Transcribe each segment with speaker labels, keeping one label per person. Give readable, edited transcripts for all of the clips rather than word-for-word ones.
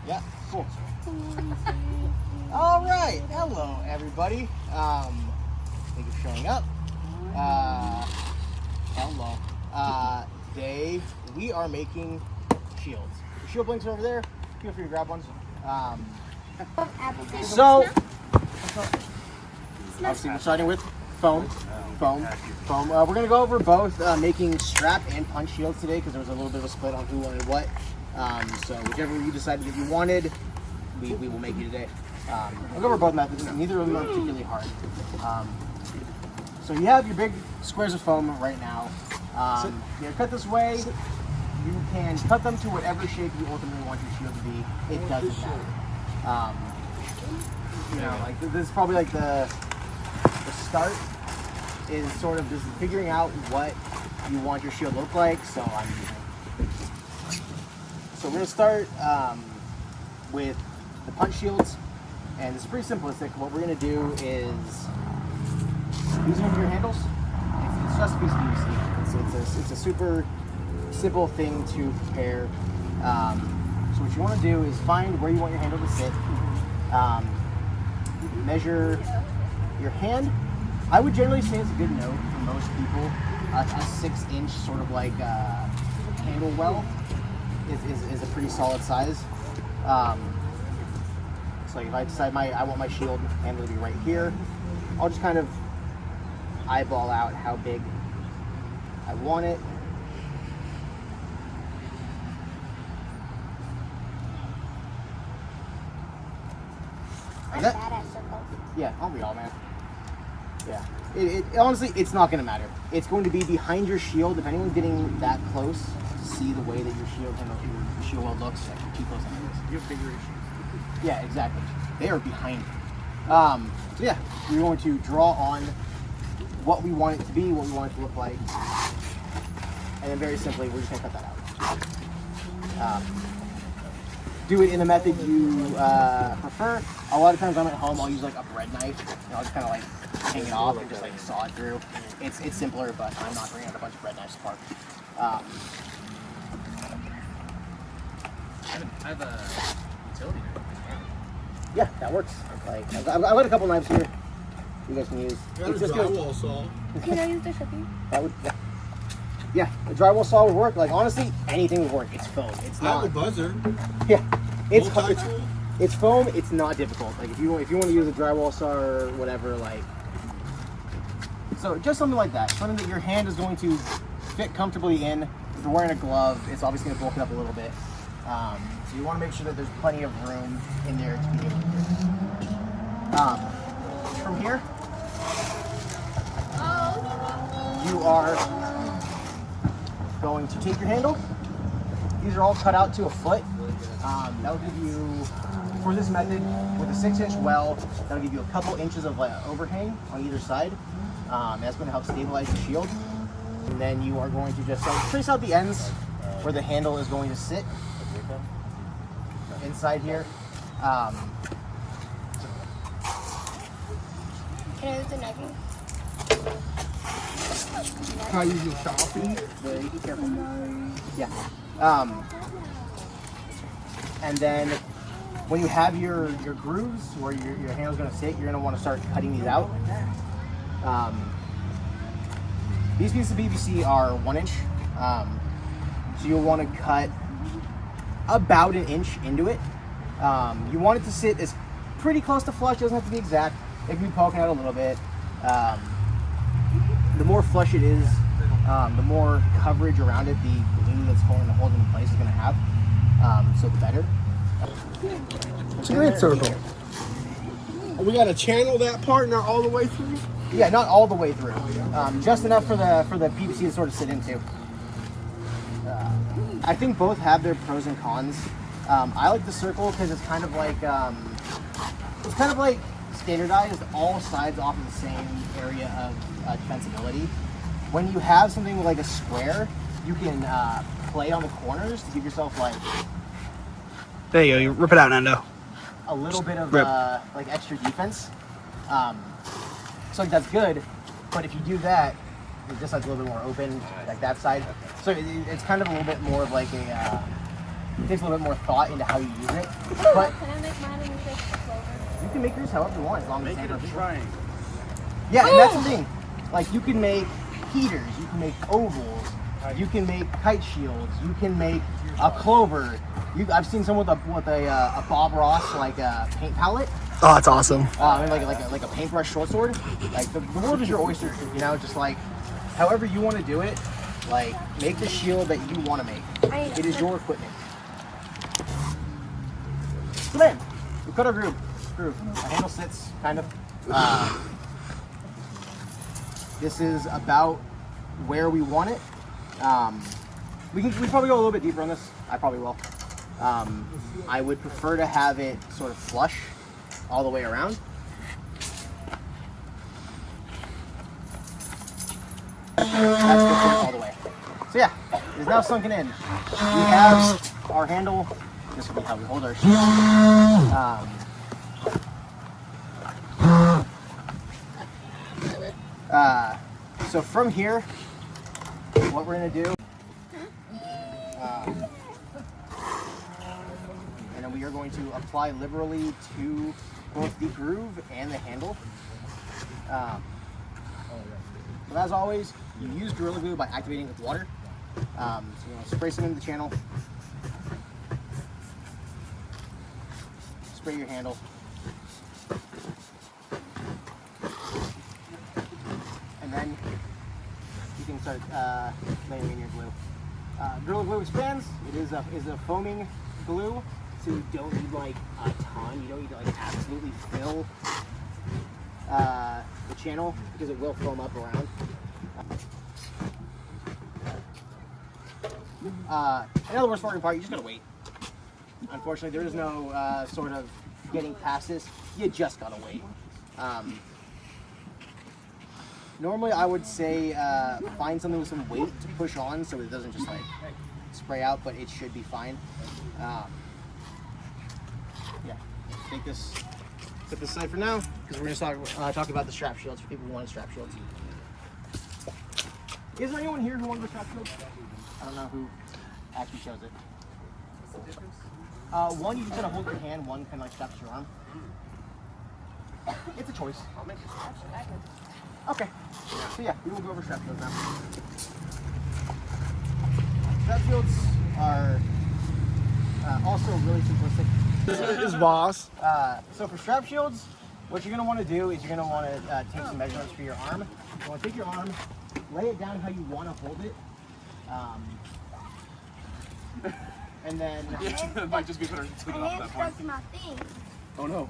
Speaker 1: Yeah, cool. All right, hello everybody. Thank you for showing up. Hello. Today we are making shields. The shield blinks are over there. Feel free to grab one. So, obviously we're starting with foam. We're gonna go over both making strap and punch shields today because there was a little bit of a split on who wanted what. So whichever you decided that you wanted, we will make you today. We'll go over both methods. Neither of them are particularly hard. So you have your big squares of foam right now. They're cut this way. You can cut them to whatever shape you ultimately want your shield to be. It doesn't matter. You know, like this is probably like the start is sort of just figuring out what you want your shield to look like. So we're gonna start with the punch shields, and it's pretty simplistic. What we're gonna do is using your handles. It's just a piece of PVC. It's a super simple thing to prepare. So what you want to do is find where you want your handle to sit. Measure your hand. I would generally say it's a good note for most people. A 6-inch sort of like handle well is a pretty solid size. So like if I decide I want my shield handle to be right here, I'll just kind of eyeball out how big I want it.
Speaker 2: I'm bad at circles.
Speaker 1: Yeah, aren't we all, man? Yeah. It honestly, it's not going to matter. It's going to be behind your shield. If anyone's getting that close to see the way that your shield handle, your shield well looks, like keep those anyways.
Speaker 3: You have bigger issues.
Speaker 1: Yeah, exactly. They are behind you. So yeah, we're going to draw on what we want it to be, what we want it to look like, and then very simply, we're just going to cut that out. Do it in the method you prefer. A lot of times I'm at home, I'll use like a bread knife, and I'll just kind of like hang it off and just like saw it through. It's simpler, but I'm not bringing out a bunch of bread knives to park.
Speaker 3: I have a utility knife.
Speaker 1: Yeah, that works. Like I've got a couple knives here you guys can use.
Speaker 4: It's just drywall saw.
Speaker 2: Can I use the Sharpie?
Speaker 1: That would, yeah, a drywall saw would work. Like honestly, anything would work. It's foam. It's
Speaker 4: I have a
Speaker 1: not.
Speaker 4: buzzer.
Speaker 1: Yeah, it's
Speaker 4: Multi-tool.
Speaker 1: it's foam. It's not difficult. Like if you want to use a drywall saw or whatever, like so just something like that. Something that your hand is going to fit comfortably in. If you're wearing a glove, it's obviously going to bulk it up a little bit. So you want to make sure that there's plenty of room in there to be able to do it. From here, you are going to take your handle. These are all cut out to a foot. That will give you, for this method, with a 6-inch well, that'll give you a couple inches of overhang on either side. That's going to help stabilize the shield. And then you are going to just trace out the ends where the handle is going to sit inside here.
Speaker 2: Can I use the knife?
Speaker 4: Can I use your Sharpie?
Speaker 1: Be careful. Yeah. And then when you have your grooves where your handle's going to sit, you're going to want to start cutting these out. These pieces of PVC are 1 inch. So you'll want to cut about 1 inch into it. You want it to sit as pretty close to flush. It doesn't have to be exact. It can be poking out a little bit. The more flush it is, the more coverage around it the glue that's holding it in place is going to have. So the better.
Speaker 4: It's a great circle. We got to channel that part not all the way through.
Speaker 1: Yeah, not all the way through. Just enough for the PVC to sort of sit into. I think both have their pros and cons. I like the circle because it's kind of like standardized. All sides offer the same area of defensibility. When you have something like a square, you can play on the corners to give yourself like.
Speaker 5: There you go. You rip it out, Nando.
Speaker 1: A little bit of
Speaker 5: Rip.
Speaker 1: like extra defense. So like, that's good, but if you do that, it just like a little bit more open, like that side. So it's kind of a little bit more of like a It takes a little bit more thought into how you use it.
Speaker 2: Oh,
Speaker 1: But
Speaker 2: can I make mine and use like clover?
Speaker 1: you can make yours however you want, as long as
Speaker 3: Make
Speaker 1: it's
Speaker 3: it a
Speaker 1: not
Speaker 3: triangle.
Speaker 1: Yeah, and that's the thing. Like, you can make heaters, you can make ovals, you can make kite shields, you can make a clover. I've seen someone with a Bob Ross paint palette.
Speaker 5: Oh, that's awesome.
Speaker 1: And like a paintbrush short sword. Like the world is your oyster, you know. Just like however you want to do it. Like make the shield that you want to make. It is your equipment. So then we cut our groove. The handle sits kind of. This is about where we want it. We probably go a little bit deeper on this. I probably will. I would prefer to have it sort of flush all the way around. That's good all the way. So yeah, it is now sunken in. We have our handle. This will be how we hold our shield. So from here, what we're gonna do, and then we are going to apply liberally to both the groove and the handle. But as always, you use Gorilla Glue by activating it with water. So you want to spray some into the channel, spray your handle. And then you can start layering in your glue. Gorilla Glue expands. It is a foaming glue, so you don't need like a ton. You don't need to like absolutely fill the channel because it will foam up around. Another worst part, you just gotta wait. Unfortunately, there is no sort of getting past this. You just gotta wait. Normally, I would say find something with some weight to push on so it doesn't just like spray out, but it should be fine. Yeah, take this, put this aside for now because we're going to talk about the strap shields for people who want strap shields. Is there anyone here who wanted a strap shield? I don't know who actually chose it.
Speaker 3: What's the difference?
Speaker 1: One, you just gotta hold your hand. One kind of like straps your arm. It's a choice.
Speaker 3: I'll make it strap shield.
Speaker 1: Okay. So yeah, we will go over strap shields now. Strap shields are also really simplistic.
Speaker 4: This is boss.
Speaker 1: So for strap shields, what you're gonna want to do is you're gonna want to take some measurements for your arm. You want to take your arm, lay it down how you want to hold it, and then.
Speaker 3: It might just be better taking off that part.
Speaker 2: My thing.
Speaker 3: Oh no.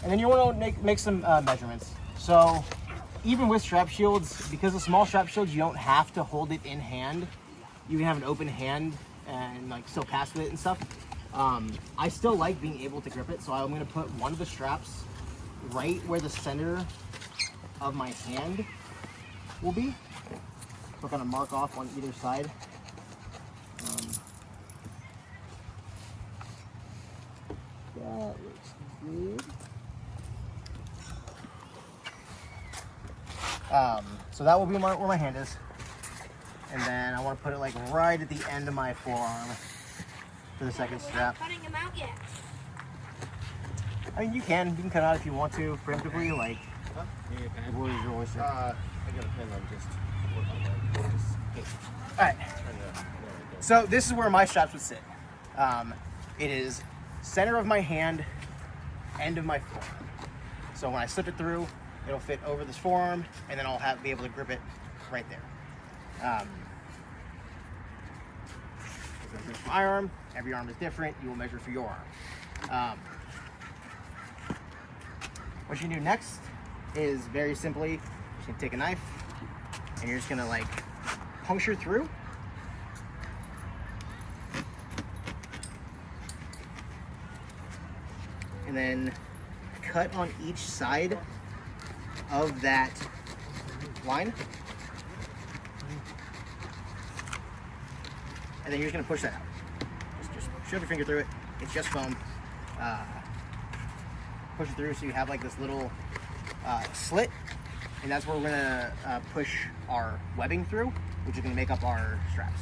Speaker 1: And then you want to make some measurements. So even with strap shields, because of small strap shields, you don't have to hold it in hand. You can have an open hand and like still pass with it and stuff. I still like being able to grip it, so I'm going to put one of the straps right where the center of my hand will be. So kind of mark off on either side. That looks good. So that will be where my hand is. And then I want to put it like right at the end of my forearm for the second
Speaker 2: We're not
Speaker 1: strap.
Speaker 2: cutting him out yet.
Speaker 1: I mean, you can cut out if you want to, preemptively, like, the wood is your oyster.
Speaker 3: I got a pen. I'm just working on it.
Speaker 1: Alright, so this is where my straps would sit. It is center of my hand, end of my forearm. So when I slip it through, it'll fit over this forearm, and then I'll be able to grip it right there. For my arm, every arm is different. You will measure for your arm. What you do next is very simply, you're just gonna take a knife, and you're just gonna like puncture through. And then cut on each side of that line. And then you're just gonna push that out. Just shove your finger through it. It's just foam. Push it through so you have like this little slit, and that's where we're gonna push our webbing through, which is gonna make up our straps.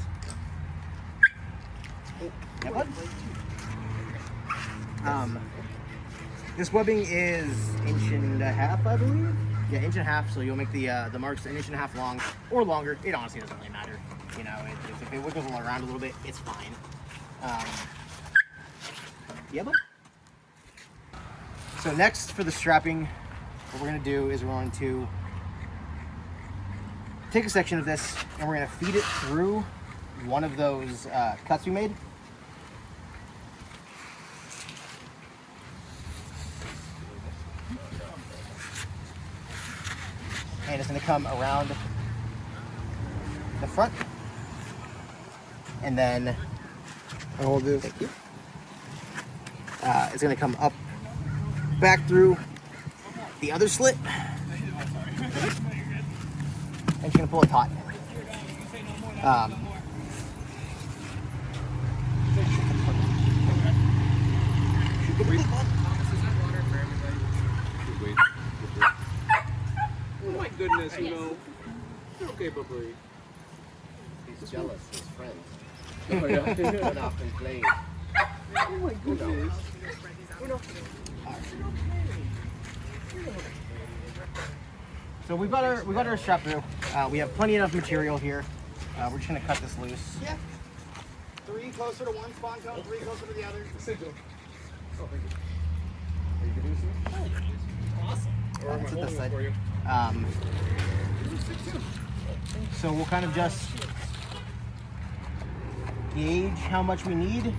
Speaker 1: Yeah, bud. This webbing is 1.5 inches, I believe. Yeah, 1.5 inches. So you'll make the marks 1.5 inches long or longer. It honestly doesn't really matter. You know, if it wiggles around a little bit, it's fine. Yeah, bud. So next for the strapping, what we're gonna do is we're going to take a section of this and we're gonna feed it through one of those cuts we made. And it's gonna come around the front. And then,
Speaker 4: hold this.
Speaker 1: thank you. It's gonna come up, back through the other slit. And you're gonna pull it taut.
Speaker 3: Oh my goodness, you know. Okay, Boogie.
Speaker 1: He's jealous, his friend.
Speaker 3: Oh yeah.
Speaker 1: Went off and played.
Speaker 3: Oh my goodness.
Speaker 1: So we've got our strap through. We have plenty enough material here. We're just gonna cut this loose. Yeah. 3 closer to one spawn cone, 3 closer to the other.
Speaker 3: Oh, thank you.
Speaker 1: Are you producing?
Speaker 3: Awesome. Or am I
Speaker 1: That's
Speaker 3: holding
Speaker 1: this
Speaker 3: it
Speaker 1: side.
Speaker 3: for you?
Speaker 1: So we'll kind of just gauge how much we need.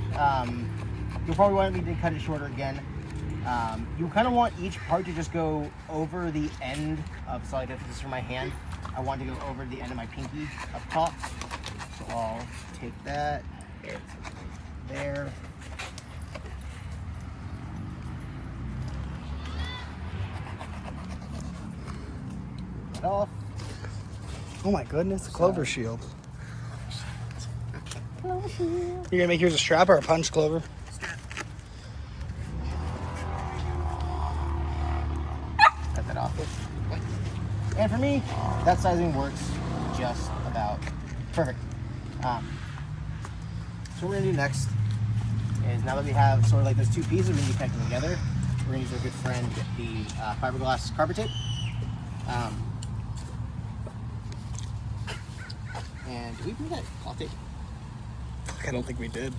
Speaker 1: You'll probably want me to cut it shorter again. You kind of want each part to just go over the end of, so like if this is for my hand, I want to go over the end of my pinky up top. So I'll take that there. That off.
Speaker 5: Oh my goodness, Clover shield. You're gonna make yours a strap or a punch, Clover?
Speaker 1: Cut that off. And for me, that sizing works just about perfect. So what we're gonna do next is, now that we have sort of like those two pieces, we're gonna be connecting together. We're gonna use our good friend, the fiberglass carpet tape. And did we bring that cloth tape?
Speaker 5: I don't think we did.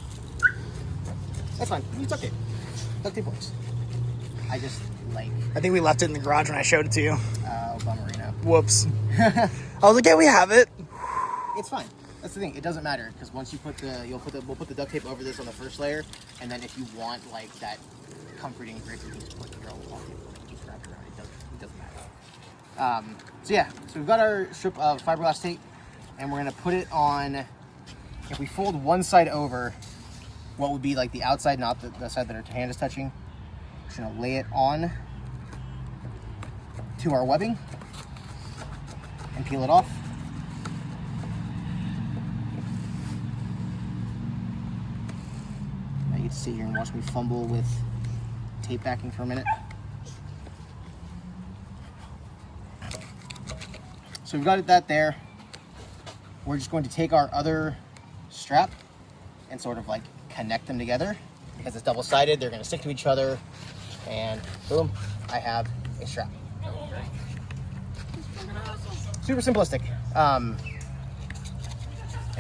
Speaker 1: That's fine. Use duct tape. Duct tape works. I just like.
Speaker 5: I think we left it in the garage when I showed it to you.
Speaker 1: Bummerino.
Speaker 5: Whoops. I was like, yeah, we have it.
Speaker 1: It's fine. That's the thing. It doesn't matter because once you put we'll put the duct tape over this on the first layer, and then if you want like that comforting grip, you can just put your own cloth tape and just wrap it around. It doesn't matter. So yeah. So we've got our strip of fiberglass tape, and we're gonna put it on. If we fold one side over, what would be like the outside, not the side that our hand is touching, we're just gonna lay it on to our webbing and peel it off. Now you can sit here and watch me fumble with tape backing for a minute. So we've got that there. We're just going to take our other strap and sort of like connect them together. Because it's double-sided, they're gonna stick to each other, and boom, I have a strap. Super simplistic. And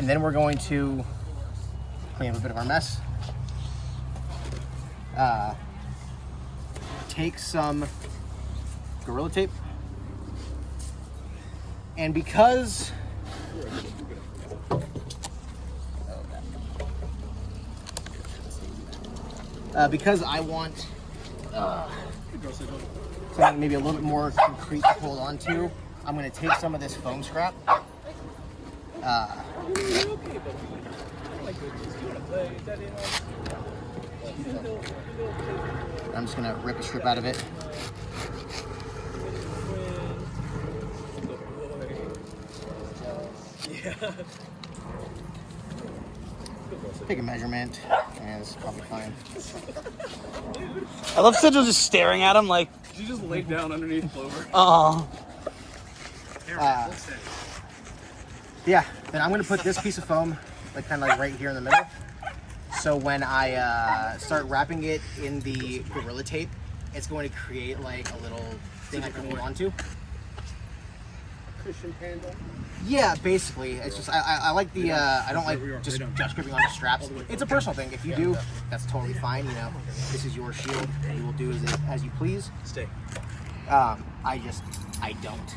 Speaker 1: then we're going to clean up a bit of our mess. Take some Gorilla Tape, and because I want something maybe a little bit more concrete to hold on to, I'm going to take some of this foam scrap. I'm just going to rip a strip out of it. Take a measurement, and it's probably fine.
Speaker 5: I love Sigil just staring at him like,
Speaker 3: You just laid down underneath Clover.
Speaker 5: oh.
Speaker 1: Yeah, then I'm gonna put this piece of foam like kind of like right here in the middle, So when I start wrapping it in the Gorilla Tape, it's going to create like a little thing I can hold on to.
Speaker 4: Cushion handle.
Speaker 1: Yeah, basically. It's just I like the I don't like just gripping on the straps. It's a personal thing. If you do, that's totally fine. You know, this is your shield. You will do as you please.
Speaker 3: Stay.
Speaker 1: I don't.